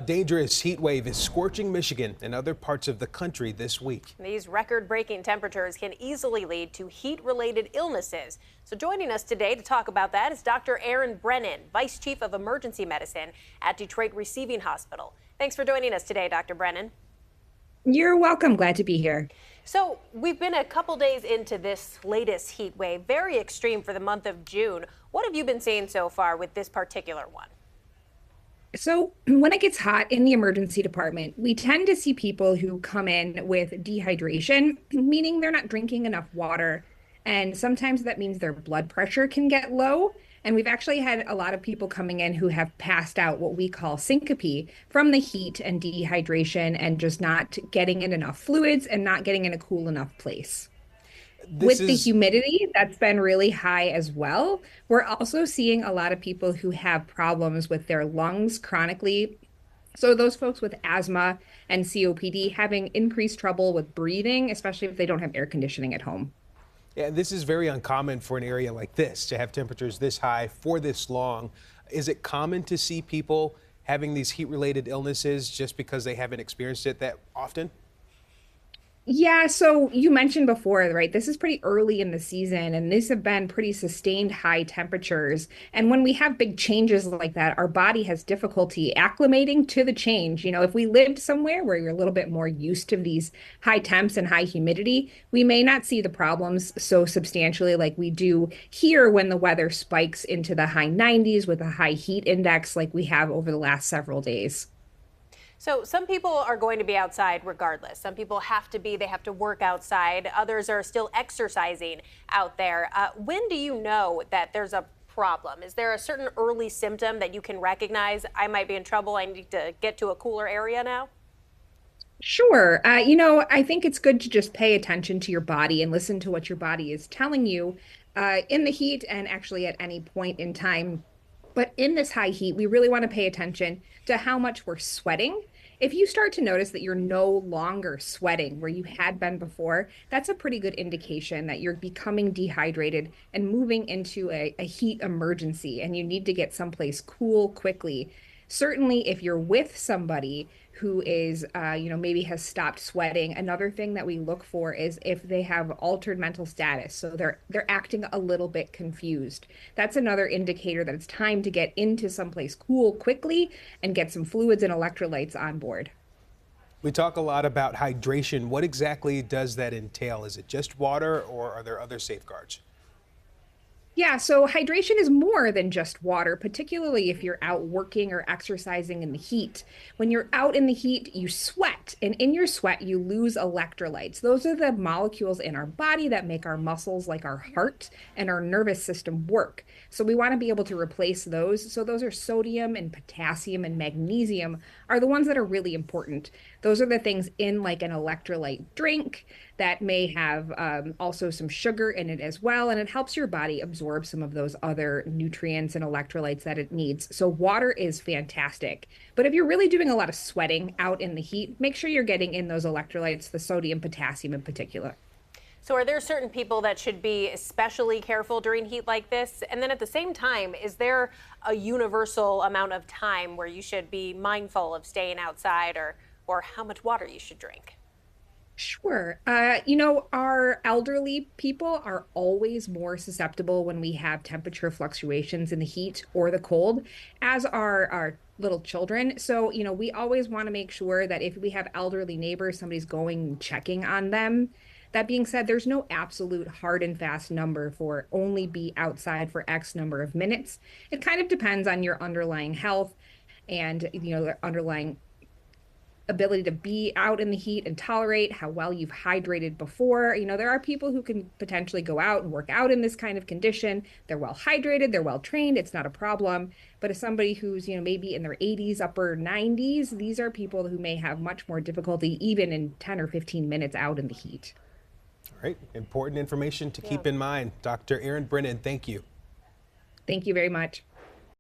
dangerous heat wave is scorching Michigan and other parts of the country this week. These record-breaking temperatures can easily lead to heat-related illnesses. So joining us today to talk about that is Dr. Erin Brennan, Vice Chief of Emergency Medicine at Detroit Receiving Hospital. Thanks for joining us today, Dr. Brennan. You're welcome. Glad to be here. So we've been a couple days into this latest heat wave, very extreme for the month of June. What have you been seeing so far with this particular one? So when it gets hot in the emergency department, we tend to see people who come in with dehydration, meaning they're not drinking enough water. And sometimes that means their blood pressure can get low. And we've actually had a lot of people coming in who have passed out, what we call syncope, from the heat and dehydration and just not getting in enough fluids and not getting in a cool enough place. With the humidity, that's been really high as well. We're also seeing a lot of people who have problems with their lungs chronically. So those folks with asthma and COPD having increased trouble with breathing, especially if they don't have air conditioning at home. Yeah, this is very uncommon for an area like this to have temperatures this high for this long. Is it common to see people having these heat-related illnesses just because they haven't experienced it that often? Yeah, so you mentioned before, right? This is pretty early in the season, and these have been pretty sustained high temperatures. And when we have big changes like that, our body has difficulty acclimating to the change. You know, if we lived somewhere where you're a little bit more used to these high temps and high humidity, we may not see the problems so substantially like we do here when the weather spikes into the high 90s with a high heat index like we have over the last several days. So some people are going to be outside regardless. Some people they have to work outside. Others are still exercising out there. When do you know that there's a problem? Is there a certain early symptom that you can recognize? I might be in trouble. I need to get to a cooler area now. Sure. I think it's good to just pay attention to your body and listen to what your body is telling you in the heat and actually at any point in time. But in this high heat, we really want to pay attention to how much we're sweating. If you start to notice that you're no longer sweating where you had been before, that's a pretty good indication that you're becoming dehydrated and moving into a heat emergency and you need to get someplace cool quickly. Certainly, if you're with somebody who is, maybe has stopped sweating, another thing that we look for is if they have altered mental status. So they're acting a little bit confused. That's another indicator that it's time to get into someplace cool quickly and get some fluids and electrolytes on board. We talk a lot about hydration. What exactly does that entail? Is it just water or are there other safeguards? Yeah, so hydration is more than just water, particularly if you're out working or exercising in the heat. When you're out in the heat, you sweat, and in your sweat, you lose electrolytes. Those are the molecules in our body that make our muscles, like our heart and our nervous system, work. So we want to be able to replace those. So those are sodium and potassium and magnesium are the ones that are really important. Those are the things in like an electrolyte drink that may have also some sugar in it as well, and it helps your body absorb some of those other nutrients and electrolytes that it needs. So water is fantastic. But if you're really doing a lot of sweating out in the heat, make sure you're getting in those electrolytes, the sodium, potassium in particular. So are there certain people that should be especially careful during heat like this? And then at the same time, is there a universal amount of time where you should be mindful of staying outside or how much water you should drink? Sure. Our elderly people are always more susceptible when we have temperature fluctuations in the heat or the cold, as are our little children. So, we always want to make sure that if we have elderly neighbors, somebody's going and checking on them. That being said, there's no absolute hard and fast number for only be outside for X number of minutes. It kind of depends on your underlying health and, the underlying ability to be out in the heat and tolerate how well you've hydrated before. There are people who can potentially go out and work out in this kind of condition. They're well hydrated, they're well trained, it's not a problem. But as somebody who's, maybe in their 80s, upper 90s, these are people who may have much more difficulty even in 10 or 15 minutes out in the heat. All right, important information to keep in mind. Dr. Erin Brennan, thank you. Thank you very much.